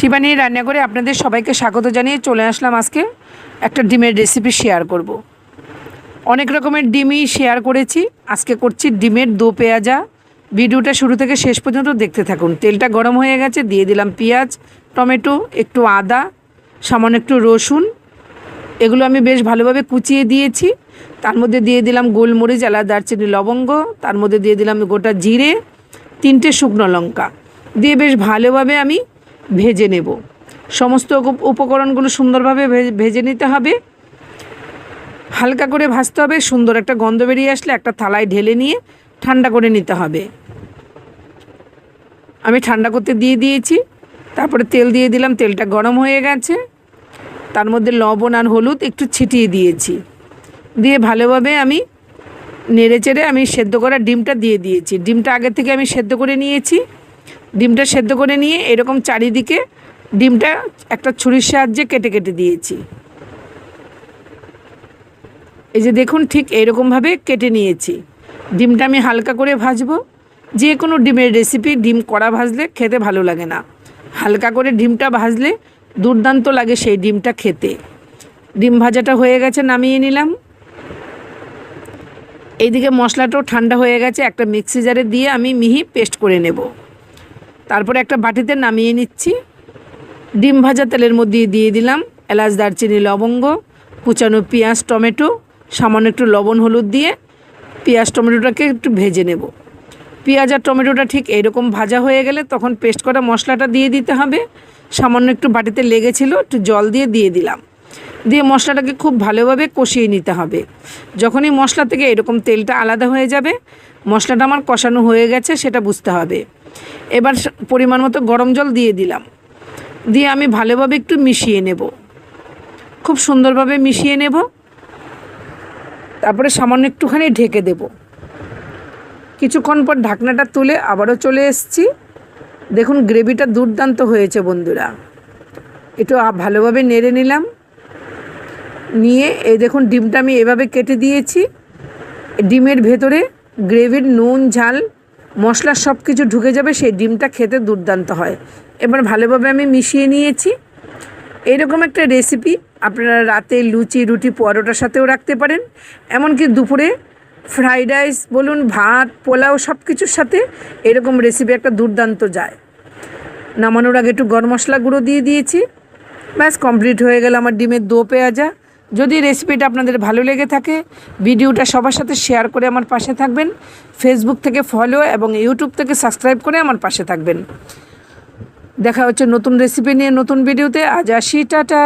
শিবানী রান্নাঘরে আপনাদের সবাইকে স্বাগত জানিয়ে চলে আসলাম। আজকে একটা ডিমের রেসিপি শেয়ার করব। অনেক রকমের ডিমই শেয়ার করেছি, আজকে করছি ডিমের দো পেঁয়াজা। ভিডিওটা শুরু থেকে শেষ পর্যন্ত দেখতে থাকুন। তেলটা গরম হয়ে গেছে, দিয়ে দিলাম পেঁয়াজ, টমেটো, একটু আদা, সামান্য একটু রসুন। এগুলো আমি বেশ ভালোভাবে কুচিয়ে দিয়েছি। তার মধ্যে দিয়ে দিলাম গোলমরিচ, এলাচ, দারচিনি, লবঙ্গ। তার মধ্যে দিয়ে দিলাম গোটা জিরে, 3টে শুকনো লঙ্কা দিয়ে বেশ ভালোভাবে আমি ভেজে নেব। সমস্ত উপকরণগুলো সুন্দরভাবে ভেজে নিতে হবে, হালকা করে ভাজতে হবে। সুন্দর একটা গন্ধ বেরিয়ে আসলে একটা থালায় ঢেলে নিয়ে ঠান্ডা করে নিতে হবে। আমি ঠান্ডা করতে দিয়ে দিয়েছি। তারপরে তেল দিয়ে দিলাম, তেলটা গরম হয়ে গেছে। তার মধ্যে লবণ আর হলুদ একটু ছিটিয়ে দিয়েছি, দিয়ে ভালোভাবে আমি নেড়েচেড়ে আমি সেদ্ধ করা ডিমটা দিয়ে দিয়েছি। ডিমটা আগে থেকে আমি সেদ্ধ করে নিয়েছি। ডিমটা সেদ্ধ করে নিয়ে এরকম চারিদিকে ডিমটা একটা ছুরির সাহায্যে কেটে কেটে দিয়েছি। এই যে দেখুন, ঠিক এইরকমভাবে কেটে নিয়েছি। ডিমটা আমি হালকা করে ভাজবো। যে কোনো ডিমের রেসিপি ডিম কড়া ভাজলে খেতে ভালো লাগে না, হালকা করে ডিমটা ভাজলে দুর্দান্ত লাগে সেই ডিমটা খেতে। ডিম ভাজাটা হয়ে গেছে, নামিয়ে নিলাম। এইদিকে মশলাটাও ঠান্ডা হয়ে গেছে, একটা মিক্সি জারে দিয়ে আমি মিহি পেস্ট করে নেব। তারপরে একটা বাটিতে নামিয়ে নিচ্ছি। ডিম ভাজা তেলের মধ্যে দিয়ে দিলাম এলাচ, দারচিনি, লবঙ্গ, কুচানো পেঁয়াজ, টমেটো, সামান্য একটু লবণ হলুদ দিয়ে পেঁয়াজ টমেটোটাকে একটু ভেজে নেব। পেঁয়াজ আর টমেটোটা ঠিক এইরকম ভাজা হয়ে গেলে তখন পেস্ট করা মশলাটা দিয়ে দিতে হবে। সামান্য একটু বাটিতে লেগেছিল, একটু জল দিয়ে দিলাম। দিয়ে মশলাটাকে খুব ভালোভাবে কষিয়ে নিতে হবে। যখনই মশলা থেকে এরকম তেলটা আলাদা হয়ে যাবে, মশলাটা আমার কষানো হয়ে গেছে সেটা বুঝতে হবে। এবার পরিমাণ মতো গরম জল দিয়ে দিলাম, দিয়ে আমি ভালোভাবে একটু মিশিয়ে নেব, খুব সুন্দরভাবে মিশিয়ে নেব। তারপরে সামান্য একটুখানি ঢেকে দেব। কিছুক্ষণ পর ঢাকনাটা তুলে আবারও চলে এসেছি। দেখুন গ্রেভিটা দুর্দান্ত হয়েছে বন্ধুরা। একটু ভালোভাবে নেড়ে নিলাম, নিয়ে এই দেখুন ডিমটা আমি এভাবে কেটে দিয়েছি। ডিমের ভেতরে গ্রেভির নুন, ঝাল, মশলা সব কিছু ঢুকে যাবে, সেই ডিমটা খেতে দুর্দান্ত হয়। এবার ভালোভাবে আমি মিশিয়ে নিয়েছি। এরকম একটা রেসিপি আপনারা রাতে লুচি, রুটি, পরোটার সাথেও রাখতে পারেন। এমনকি দুপুরে ফ্রাইড রাইস বলুন, ভাত, পোলাও সব কিছুর সাথে এরকম রেসিপি একটা দুর্দান্ত যায়। নামানোর আগে একটু গরম মশলা গুঁড়ো দিয়ে দিয়েছি। ব্যাস কমপ্লিট হয়ে গেল আমার ডিমের দো পেঁয়াজা। যদি রেসিপিটা আপনাদের ভালো লেগে থাকে, ভিডিওটা সবার সাথে শেয়ার করে আমার পাশে থাকবেন। ফেসবুক থেকে ফলো এবং ইউটিউব থেকে সাবস্ক্রাইব করে আমার পাশে থাকবেন। দেখা হচ্ছে নতুন রেসিপি নিয়ে নতুন ভিডিওতে। আজ আসি, টাটা।